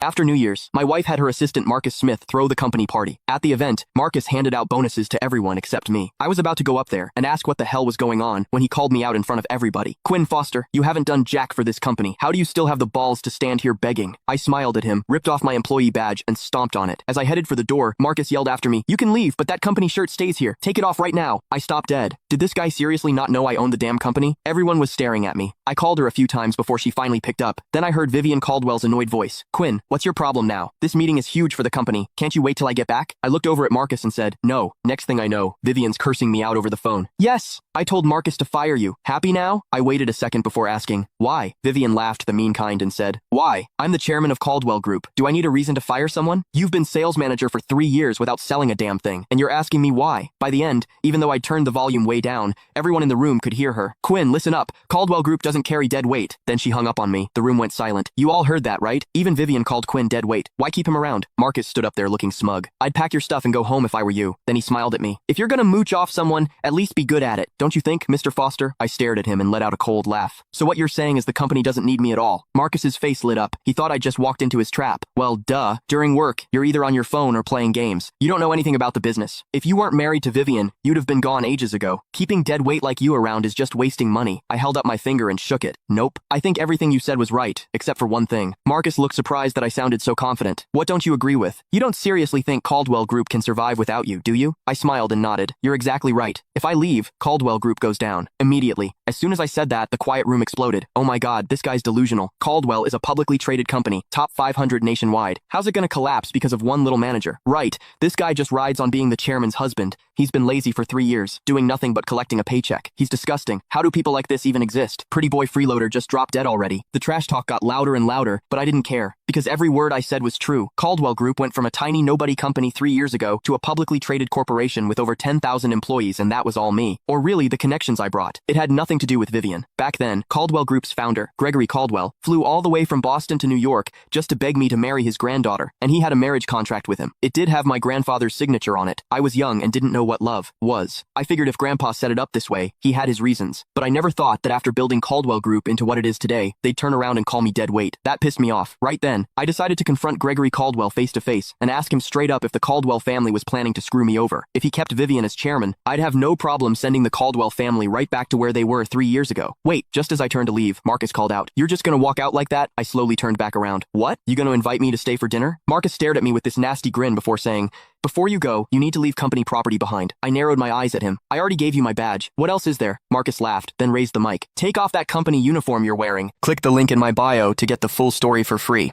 After New Year's, my wife had her assistant Marcus Smith throw the company party. At the event, Marcus handed out bonuses to everyone except me. I was about to go up there and ask what the hell was going on when he called me out in front of everybody. "Quinn Foster, you haven't done jack for this company. How do you still have the balls to stand here begging?" I smiled at him, ripped off my employee badge, and stomped on it. As I headed for the door, Marcus yelled after me, "You can leave, but that company shirt stays here. Take it off right now." I stopped dead. Did this guy seriously not know I owned the damn company? Everyone was staring at me. I called her a few times before she finally picked up. Then I heard Vivian Caldwell's annoyed voice. "Quinn, what's your problem now? This meeting is huge for the company. Can't you wait till I get back?" I looked over at Marcus and said, "No." Next thing I know, Vivian's cursing me out over the phone. "Yes, I told Marcus to fire you. Happy now?" I waited a second before asking, "Why?" Vivian laughed the mean kind and said, "Why? I'm the chairman of Caldwell Group. Do I need a reason to fire someone? You've been sales manager for 3 years without selling a damn thing, and you're asking me why." By the end, even though I turned the volume way down, everyone in the room could hear her. "Quinn, listen up. Caldwell Group doesn't carry dead weight." Then she hung up on me. The room went silent. "You all heard that, right? Even Vivian called Quinn dead weight. Why keep him around?" Marcus stood up there looking smug. "I'd pack your stuff and go home if I were you." Then he smiled at me. "If you're gonna mooch off someone, at least be good at it. Don't you think, Mr. Foster?" I stared at him and let out a cold laugh. "So what you're saying is the company doesn't need me at all?" Marcus's face lit up. He thought I'd just walked into his trap. "Well, duh. During work, you're either on your phone or playing games. You don't know anything about the business. If you weren't married to Vivian, you'd have been gone ages ago. Keeping dead weight like you around is just wasting money." I held up my finger and shook it. "Nope. I think everything you said was right, except for one thing." Marcus looked surprised that I sounded so confident. "What don't you agree with? You don't seriously think Caldwell Group can survive without you, do you?" I smiled and nodded. "You're exactly right. If I leave, Caldwell Group goes down." Immediately. As soon as I said that, the quiet room exploded. "Oh my god, this guy's delusional. Caldwell is a publicly traded company, top 500 nationwide. How's it gonna collapse because of one little manager?" "Right. This guy just rides on being the chairman's husband. He's been lazy for 3 years, doing nothing but collecting a paycheck. He's disgusting. How do people like this even exist? Pretty boy freeloader just dropped dead already." The trash talk got louder and louder, but I didn't care, because every word I said was true. Caldwell Group went from a tiny nobody company 3 years ago to a publicly traded corporation with over 10,000 employees, and that was all me. Or really, the connections I brought. It had nothing to do with Vivian. Back then, Caldwell Group's founder, Gregory Caldwell, flew all the way from Boston to New York just to beg me to marry his granddaughter, and he had a marriage contract with him. It did have my grandfather's signature on it. I was young and didn't know what love was. I figured if Grandpa set it up this way, he had his reasons. But I never thought that after building Caldwell Group into what it is today, they'd turn around and call me dead weight. That pissed me off. Right then, I decided to confront Gregory Caldwell face to face and ask him straight up if the Caldwell family was planning to screw me over. If he kept Vivian as chairman, I'd have no problem sending the Caldwell family right back to where they were 3 years ago. Wait, just as I turned to leave, Marcus called out, "You're just gonna walk out like that?" I slowly turned back around. "What? You gonna invite me to stay for dinner?" Marcus stared at me with this nasty grin before saying, "Before you go, you need to leave company property behind." I narrowed my eyes at him. "I already gave you my badge. What else is there?" Marcus laughed, then raised the mic. "Take off that company uniform you're wearing. Click the link in my bio to get the full story for free."